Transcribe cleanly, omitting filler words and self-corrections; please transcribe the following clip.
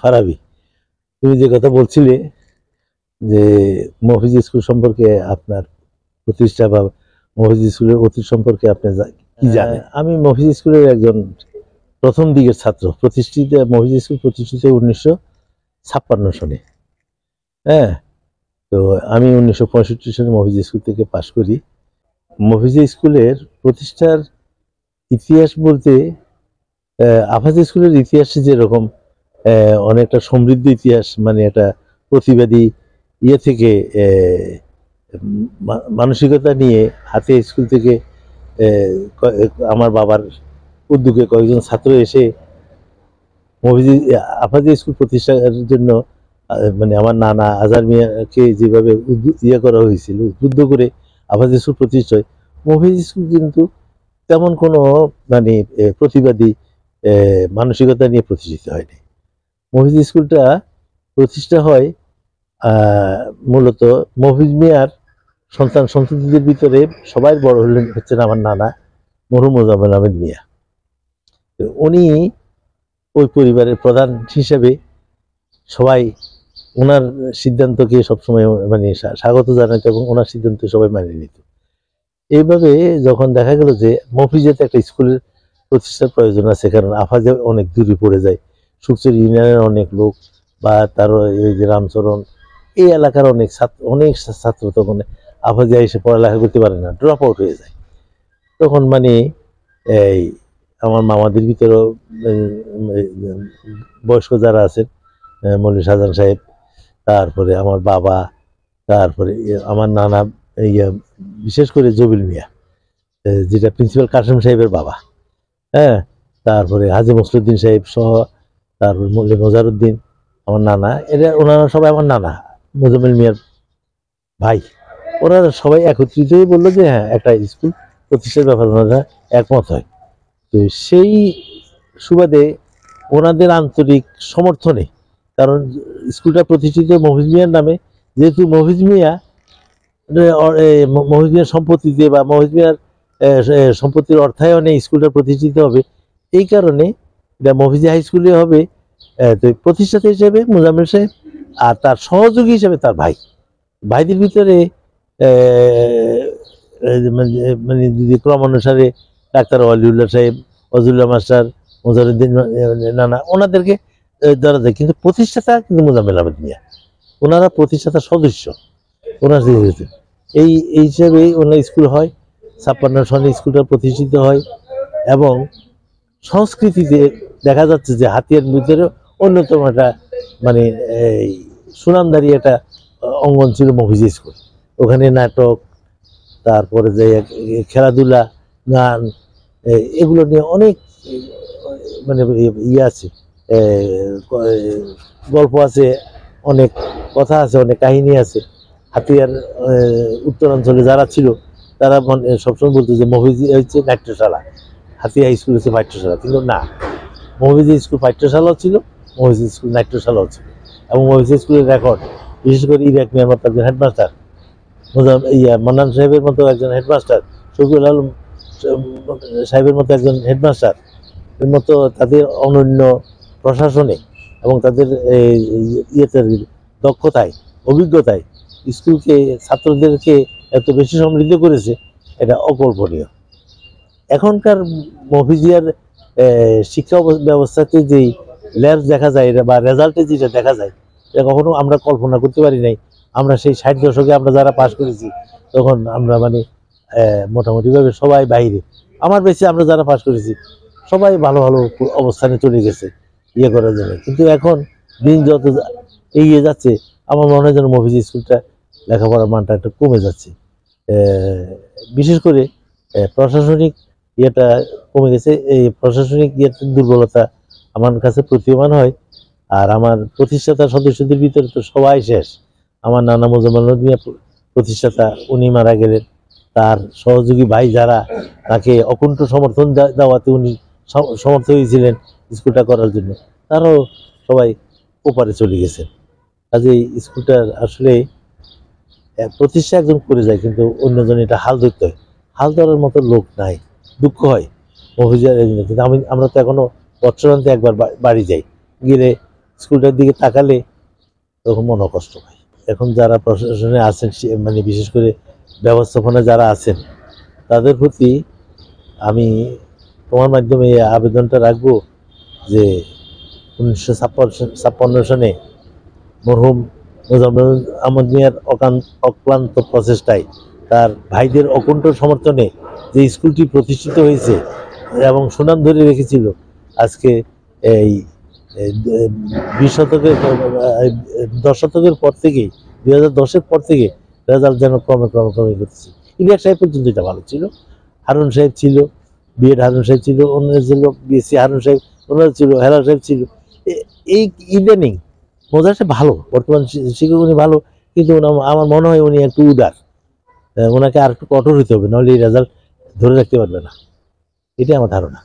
ফারাবি, তুমি যে কথা বলছিলে যে মফিজ স্কুল সম্পর্কে আপনার প্রতিষ্ঠা বা মফিজ স্কুলের অতীত সম্পর্কে আপনি কি জানেন? আমি মফিজ স্কুলের একজন প্রথম দিকের ছাত্র। মফিজ স্কুল প্রতিষ্ঠিত 1956 সনে। হ্যাঁ, তো আমি 1965 সনে মফিজ স্কুল থেকে পাশ করি। মফিজ স্কুলের প্রতিষ্ঠার ইতিহাস বলতে আফাজ স্কুলের ইতিহাসে যেরকম অনেকটা সমৃদ্ধ ইতিহাস, মানে একটা প্রতিবাদী থেকে মানসিকতা নিয়ে হাতে স্কুল থেকে আমার বাবার উদ্যোগে কয়েকজন ছাত্র এসে আফাজ স্কুল প্রতিষ্ঠার জন্য মানে আমার নানা আজহার মিয়াকে যেভাবে করা হয়েছিল, উদ্বুদ্ধ করে আফাজ স্কুল প্রতিষ্ঠা হয়। মফিজ স্কুল কিন্তু তেমন কোনো মানে প্রতিবাদী মানসিকতা নিয়ে প্রতিষ্ঠিত হয়নি। মফিজ স্কুলটা প্রতিষ্ঠা হয় মূলত মফিজ মিয়ার সন্ততিদের ভিতরে সবাই বড় হচ্ছেন আমার নানা মরহুম মোজাম্মেল আহমেদ মিয়া। উনি ওই পরিবারের প্রধান হিসেবে সবাই ওনার সিদ্ধান্তকে সবসময় মানে স্বাগত জানাতো এবং ওনার সিদ্ধান্ত সবাই মেনে নিত। এইভাবে যখন দেখা গেল যে মফিজেতে একটা স্কুলের প্রতিষ্ঠার প্রয়োজন আছে, কারণ আফাজে অনেক দূরে পড়ে যায়, সুকচুর ইউনিয়নের অনেক লোক বা তার এই যে রামচরণ এই এলাকার অনেক ছাত্র তখন আফাজে এসে পড়ালেখা করতে পারে না, ড্রপ আউট হয়ে যায়। তখন মানে এই আমার মামাদের ভিতরেও বয়স্ক যারা আছেন, মৌলভী শাহজাহান সাহেব, তারপরে আমার বাবা, তারপরে আমার নানা বিশেষ করে জবিল মিয়া যেটা প্রিন্সিপাল কাসেম সাহেবের বাবা, হ্যাঁ, তারপরে হাজি মসলুদ্দিন সাহেব সহ, তারপরে মৌলভী মজারুদ্দিন আমার নানা, ওনারা সবাই আমার নানা মোজাম্মেল মিয়ার ভাই। ওনারা সবাই একত্রিত হয়ে বললো যে হ্যাঁ একটা স্কুল প্রতিষ্ঠার ব্যাপারে ওনারা একমত হয়। তো সেই সুবাদে ওনাদের আন্তরিক সমর্থনে, কারণ স্কুলটা প্রতিষ্ঠিত মফিজ মিয়ার নামে, যেহেতু মফিজ মিয়ার সম্পত্তিতে বা মফিজ মিয়ার সম্পত্তির অর্থায়নে স্কুলটা প্রতিষ্ঠিত হবে, এই কারণে এটা মফিজ হাই স্কুলে হবে। তো প্রতিষ্ঠাতা হিসেবে মোজাম্মেল সাহেব আর তার সহযোগী হিসেবে তার ভাইদের ভিতরে মানে যদি ক্রমানুসারে ডাক্তার ওয়ালিউল্লাহ সাহেব, ওয়াজুল্লাহ মাস্টার, মোজারুদ্দিন নানা, ওনাদেরকে ধরা যায়, কিন্তু প্রতিষ্ঠাতা কিন্তু মোজাম্মেল আহমেদ মিয়া, ওনারা প্রতিষ্ঠাতা সদস্য। ওনার এই হিসেবে ওনার স্কুল হয়। 56 সনে স্কুলটা প্রতিষ্ঠিত হয় এবং সংস্কৃতিতে দেখা যাচ্ছে যে হাতিয়ার ভিতরে অন্যতম একটা মানে এই সুনামদারি একটা অঙ্গন ছিল মফিজ স্কুল। ওখানে নাটক, তারপরে যে খেলাধুলা, গান, এগুলো নিয়ে অনেক মানে আছে, গল্প আছে, অনেক কথা আছে, অনেক কাহিনী আছে। হাতিয়ার উত্তরাঞ্চলে যারা ছিল তারা সবসময় বলতো যে মফিজ হচ্ছে নাট্যশালা, হাতিয়া স্কুল হচ্ছে নাট্যশালা, কিন্তু না, মফিজ স্কুল নাট্যশালাও ছিল, মফিজ স্কুল নাট্যশালাও ছিল। এবং মফিজ স্কুলের রেকর্ড, বিশেষ করে ইরাক মিয়ার মতো একজন হেডমাস্টার, মান্নান সাহেবের মতো একজন হেডমাস্টার, শফিউল আলম সাহেবের মতো একজন হেডমাস্টার এর মতো তাদের অনন্য প্রশাসনে এবং তাদের দক্ষতায়, অভিজ্ঞতায় স্কুলকে, ছাত্রদেরকে এত বেশি সমৃদ্ধ করেছে, এটা অকল্পনীয়। এখনকার মফিজিয়ার শিক্ষা ব্যবস্থাতে যেই ল্যাব দেখা যায় বা রেজাল্টে যেটা দেখা যায়, এটা কখনো আমরা কল্পনা করতে পারি নাই। আমরা সেই 60 দশকে আমরা যারা পাশ করেছি তখন আমরা মানে মোটামুটিভাবে সবাই বাইরে, আমার বেশি আমরা যারা পাশ করেছি সবাই ভালো ভালো অবস্থানে চলে গেছে করার জন্য। কিন্তু এখন দিন যত এগিয়ে যাচ্ছে আমার মনে হয় যেন মফিজ স্কুলটা লেখাপড়ার মানটা একটু কমে যাচ্ছে। বিশেষ করে প্রশাসনিক ইয়েটা কমে গেছে। এই প্রশাসনিক ইয়ের দুর্বলতা আমার কাছে প্রতীয়মান হয়। আর আমার প্রতিষ্ঠাতা সদস্যদের ভিতরে তো সবাই শেষ। আমার নানা মোজাম্মেল আহমেদ মিয়া প্রতিষ্ঠাতা, উনি মারা গেলেন। তার সহযোগী ভাই যারা তাকে অকুণ্ঠ সমর্থন দেওয়াতে উনি সমর্থ হয়েছিলেন স্কুলটা করার জন্য, তারাও সবাই ওপারে চলে গেছেন। কাজে স্কুলটার আসলে প্রতিষ্ঠা একজন করে যায়, কিন্তু অন্যজন এটা হাল ধরতে হয়। হাল ধরার মতো লোক নাই, দুঃখ হয় মফিজার। কিন্তু আমরা তো এখনো বছরান্তে একবার বাড়ি যাই, গেলে স্কুলটার দিকে তাকালে তখন মনে কষ্ট হয়। এখন যারা প্রশাসনে আছেন মানে বিশেষ করে ব্যবস্থাপনা যারা আছেন তাদের প্রতি আমি তোমার মাধ্যমে এই আবেদনটা রাখবো যে 1956 সনে মরহুম মোজাম্মেল আহমদ মিয়ার অক্লান্ত প্রচেষ্টায় তার ভাইদের অকুণ্ঠ সমর্থনে যে স্কুলটি প্রতিষ্ঠিত হয়েছে এবং সুনাম ধরে রেখেছিল, আজকে এই 20 শতকের 10 শতকের পর থেকেই 2010-এর পর থেকে রেজাল্ট যেন ক্রমে করতেছে। ইলিয়াস সাহেব পর্যন্ত এটা ভালো ছিল, হারুন সাহেব ছিল, বিএড হারুন সাহেব ছিল, অন্যরা ছিল বিএসসি হারুন সাহেব, ওনারা ছিল, হেলাল সাহেব ছিল। এই ইদানিং মোজার সাহেব ভালো, বর্তমান শিক্ষক উনি ভালো, কিন্তু আমার মনে হয় উনি একটু উদার, ওনাকে আর একটু কঠোর হতে হবে, নাহলে এই রেজাল্ট ধরে রাখতে পারবে না, এটাই আমার ধারণা।